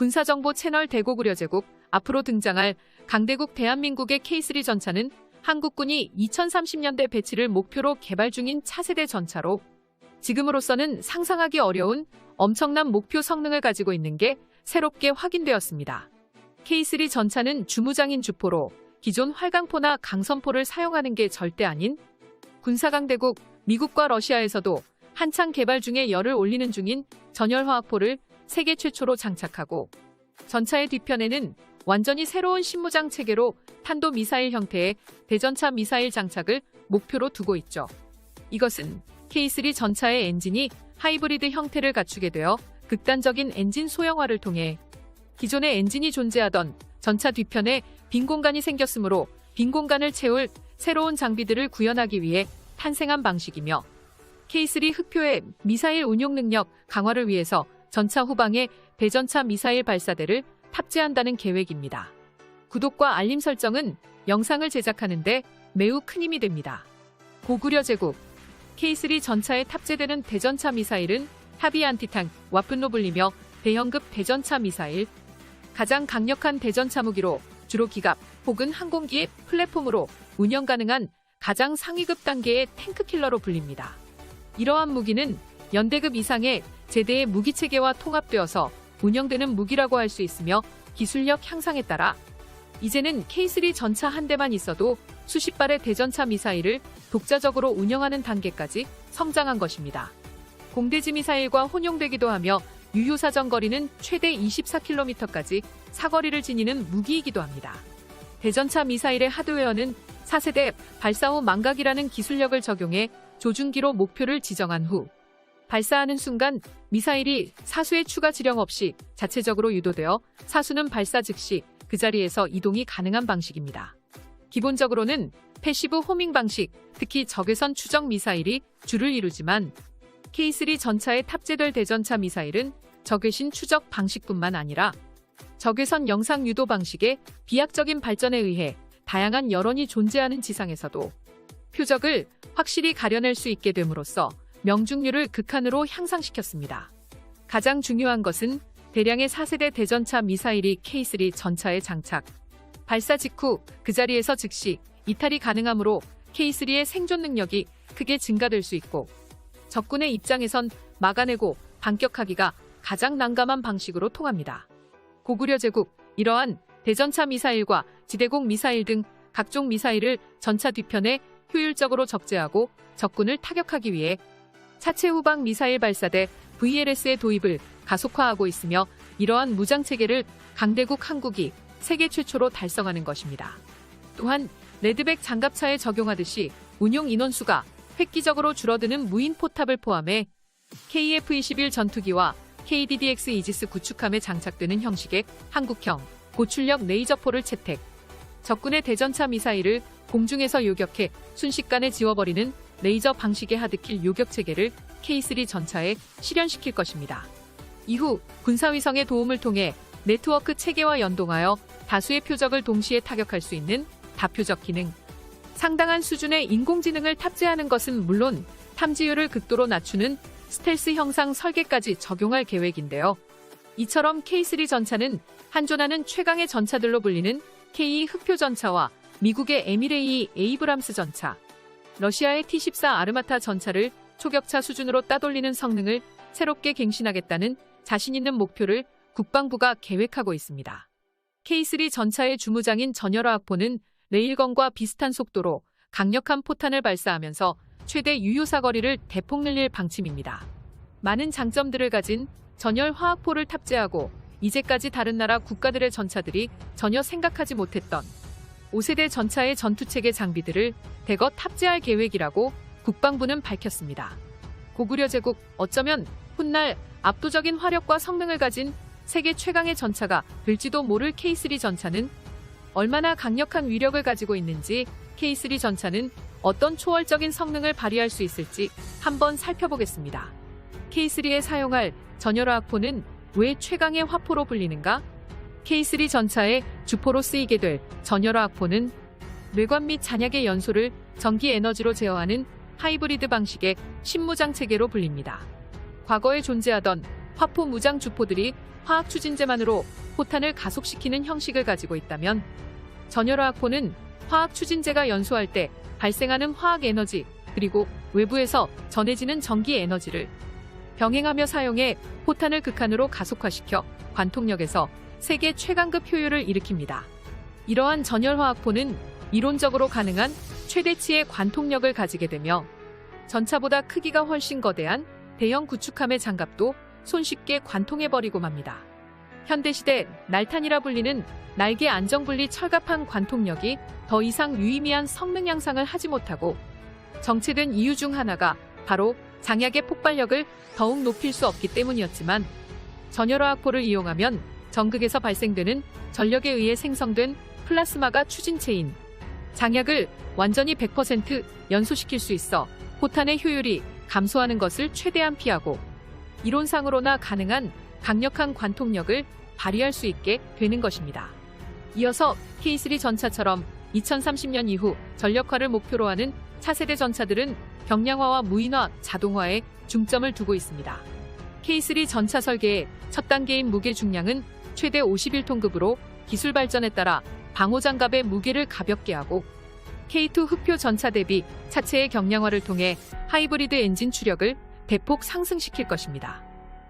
군사정보 채널 대고구려제국, 앞으로 등장할 강대국 대한민국의 K3 전차는 한국군이 2030년대 배치를 목표로 개발 중인 차세대 전차로 지금으로서는 상상하기 어려운 엄청난 목표 성능을 가지고 있는 게 새롭게 확인되었습니다. K3 전차는 주무장인 주포로 기존 활강포나 강선포를 사용하는 게 절대 아닌 군사강대국 미국과 러시아에서도 한창 개발 중에 열을 올리는 중인 전열화학포를 세계 최초로 장착하고, 전차의 뒤편에는 완전히 새로운 신무장 체계로 탄도미사일 형태의 대전차 미사일 장착을 목표로 두고 있죠. 이것은 K3 전차의 엔진이 하이브리드 형태를 갖추게 되어 극단적인 엔진 소형화를 통해 기존의 엔진이 존재하던 전차 뒤편에 빈 공간이 생겼으므로 빈 공간을 채울 새로운 장비들을 구현하기 위해 탄생한 방식이며, K3 흑표의 미사일 운용 능력 강화를 위해서 전차 후방에 대전차 미사일 발사대를 탑재한다는 계획입니다. 구독과 알림 설정은 영상을 제작하는데 매우 큰 힘이 됩니다. 고구려 제국 K3 전차에 탑재되는 대전차 미사일은 헤비 안티탄 와픈로 불리며 대형급 대전차 미사일, 가장 강력한 대전차 무기로 주로 기갑 혹은 항공기의 플랫폼으로 운영 가능한 가장 상위급 단계의 탱크킬러로 불립니다. 이러한 무기는 연대급 이상의 제대의 무기체계와 통합되어서 운영되는 무기라고 할 수 있으며, 기술력 향상에 따라 이제는 K3 전차 한 대만 있어도 수십 발의 대전차 미사일을 독자적으로 운영하는 단계까지 성장한 것입니다. 공대지 미사일과 혼용되기도 하며 유효 사정 거리는 최대 24km까지 사거리를 지니는 무기이기도 합니다. 대전차 미사일의 하드웨어는 4세대 발사 후 망각이라는 기술력을 적용해 조준기로 목표를 지정한 후 발사하는 순간 미사일이 사수의 추가 지령 없이 자체적으로 유도되어 사수는 발사 즉시 그 자리에서 이동이 가능한 방식입니다. 기본적으로는 패시브 호밍 방식, 특히 적외선 추적 미사일이 주를 이루지만 K3 전차에 탑재될 대전차 미사일은 적외신 추적 방식뿐만 아니라 적외선 영상 유도 방식의 비약적인 발전에 의해 다양한 여론이 존재하는 지상에서도 표적을 확실히 가려낼 수 있게 됨으로써 명중률을 극한으로 향상시켰습니다. 가장 중요한 것은 대량의 4세대 대전차 미사일이 K3 전차에 장착, 발사 직후 그 자리에서 즉시 이탈이 가능하므로 K3의 생존 능력이 크게 증가될 수 있고, 적군의 입장에선 막아내고 반격하기가 가장 난감한 방식으로 통합니다. 고구려 제국, 이러한 대전차 미사일과 지대공 미사일 등 각종 미사일을 전차 뒤편에 효율적으로 적재하고 적군을 타격하기 위해 차체 후방 미사일 발사대 VLS의 도입을 가속화하고 있으며, 이러한 무장체계를 강대국 한국이 세계 최초로 달성하는 것입니다. 또한 레드백 장갑차에 적용하듯이 운용 인원수가 획기적으로 줄어드는 무인 포탑을 포함해 KF-21 전투기와 KDDX 이지스 구축함에 장착되는 형식의 한국형 고출력 레이저포를 채택, 적군의 대전차 미사일을 공중에서 요격해 순식간에 지워버리는 레이저 방식의 하드킬 요격 체계를 K3 전차에 실현시킬 것입니다. 이후 군사위성의 도움을 통해 네트워크 체계와 연동하여 다수의 표적을 동시에 타격할 수 있는 다표적 기능, 상당한 수준의 인공지능을 탑재하는 것은 물론 탐지율을 극도로 낮추는 스텔스 형상 설계까지 적용할 계획인데요. 이처럼 K3 전차는 한존하는 최강의 전차들로 불리는 K2 흑표 전차와 미국의 에미레이 에이브람스 전차, 러시아의 T-14 아르마타 전차를 초격차 수준으로 따돌리는 성능을 새롭게 갱신하겠다는 자신 있는 목표를 국방부가 계획하고 있습니다. K3 전차의 주무장인 전열화학포는 레일건과 비슷한 속도로 강력한 포탄을 발사하면서 최대 유효 사거리를 대폭 늘릴 방침입니다. 많은 장점들을 가진 전열화학포를 탑재하고 이제까지 다른 나라 국가들의 전차들이 전혀 생각하지 못했던 5세대 전차의 전투체계 장비들을 대거 탑재할 계획이라고 국방부는 밝혔습니다. 고구려 제국, 어쩌면 훗날 압도적인 화력과 성능을 가진 세계 최강의 전차가 될지도 모를 K3 전차는 얼마나 강력한 위력을 가지고 있는지, K3 전차는 어떤 초월적인 성능을 발휘할 수 있을지 한번 살펴보겠습니다. K3에 사용할 전열화학포는 왜 최강의 화포로 불리는가? K3 전차의 주포로 쓰이게 될 전열화학포는 뇌관 및 잔약의 연소를 전기 에너지로 제어하는 하이브리드 방식의 신무장 체계로 불립니다. 과거에 존재하던 화포 무장 주포들이 화학 추진제만으로 포탄을 가속시키는 형식을 가지고 있다면, 전열화학포는 화학 추진제가 연소할 때 발생하는 화학 에너지 그리고 외부에서 전해지는 전기 에너지를 병행하며 사용해 포탄을 극한으로 가속화시켜 관통력에서 세계 최강급 효율을 일으킵니다. 이러한 전열화학포는 이론적으로 가능한 최대치의 관통력을 가지게 되며 전차보다 크기가 훨씬 거대한 대형 구축함의 장갑도 손쉽게 관통해버리고 맙니다. 현대시대 날탄이라 불리는 날개 안정분리 철갑한 관통력이 더 이상 유의미한 성능 향상을 하지 못하고 정체된 이유 중 하나가 바로 장약의 폭발력을 더욱 높일 수 없기 때문이었지만, 전열화학포를 이용하면 전극에서 발생되는 전력에 의해 생성된 플라스마가 추진체인 장약을 완전히 100% 연소시킬 수 있어 포탄의 효율이 감소하는 것을 최대한 피하고 이론상으로나 가능한 강력한 관통력을 발휘할 수 있게 되는 것입니다. 이어서 K3 전차처럼 2030년 이후 전력화를 목표로 하는 차세대 전차들은 경량화와 무인화, 자동화에 중점을 두고 있습니다. K3 전차 설계의 첫 단계인 무게 중량은 최대 51톤급으로 기술 발전에 따라 방호장갑의 무게를 가볍게 하고, K2 흑표 전차 대비 차체의 경량화를 통해 하이브리드 엔진 추력을 대폭 상승시킬 것입니다.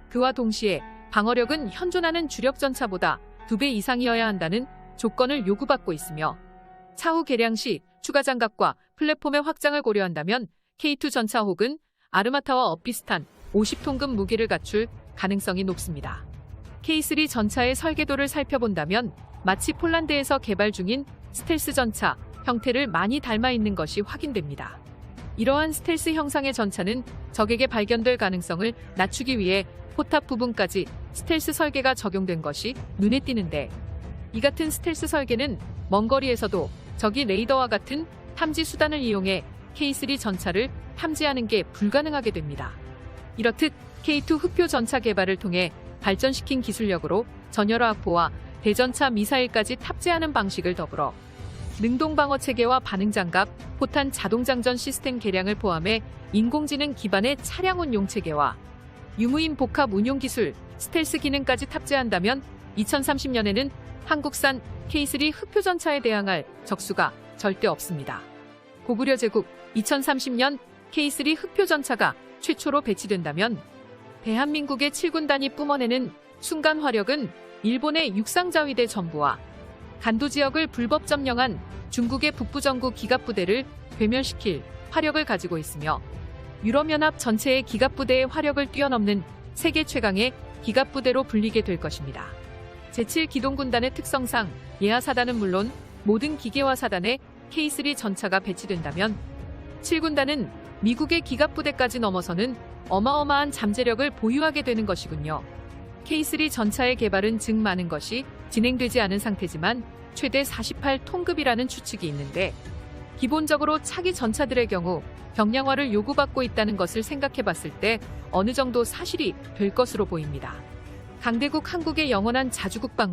그와 동시에 방어력은 현존하는 주력 전차보다 2배 이상이어야 한다는 조건을 요구받고 있으며, 차후 개량 시 추가 장갑과 플랫폼의 확장을 고려한다면 K2 전차 혹은 아르마타와 엇비슷한 50톤급 무게를 갖출 가능성이 높습니다. K3 전차의 설계도를 살펴본다면 마치 폴란드에서 개발 중인 스텔스 전차 형태를 많이 닮아 있는 것이 확인됩니다. 이러한 스텔스 형상의 전차는 적에게 발견될 가능성을 낮추기 위해 포탑 부분까지 스텔스 설계가 적용된 것이 눈에 띄는데, 이 같은 스텔스 설계는 먼 거리에서도 적이 레이더와 같은 탐지 수단을 이용해 K3 전차를 탐지하는 게 불가능하게 됩니다. 이렇듯 K2 흑표 전차 개발을 통해 발전시킨 기술력으로 전열화학포와 대전차 미사일까지 탑재하는 방식을 더불어 능동방어 체계와 반응장갑, 포탄 자동장전 시스템 개량을 포함해 인공지능 기반의 차량 운용 체계와 유무인 복합 운용 기술, 스텔스 기능까지 탑재한다면 2030년에는 한국산 K3 흑표 전차에 대항할 적수가 절대 없습니다. 고구려 제국 2030년 K3 흑표 전차가 최초로 배치된다면 대한민국의 7군단이 뿜어내는 순간 화력은 일본의 육상자위대 전부와 간도 지역을 불법 점령한 중국의 북부전구 기갑부대를 괴멸시킬 화력을 가지고 있으며, 유럽연합 전체의 기갑부대의 화력을 뛰어넘는 세계 최강의 기갑부대로 불리게 될 것입니다. 제7기동군단의 특성상 예하사단은 물론 모든 기계화 사단에 K3 전차가 배치된다면 7군단은 미국의 기갑부대까지 넘어서는 어마어마한 잠재력을 보유하게 되는 것이군요. K3 전차의 개발은 즉 많은 것이 진행되지 않은 상태지만 최대 48톤급이라는 추측이 있는데, 기본적으로 차기 전차들의 경우 경량화를 요구받고 있다는 것을 생각해 봤을 때 어느 정도 사실이 될 것으로 보입니다. 강대국 한국의 영원한 자주국방과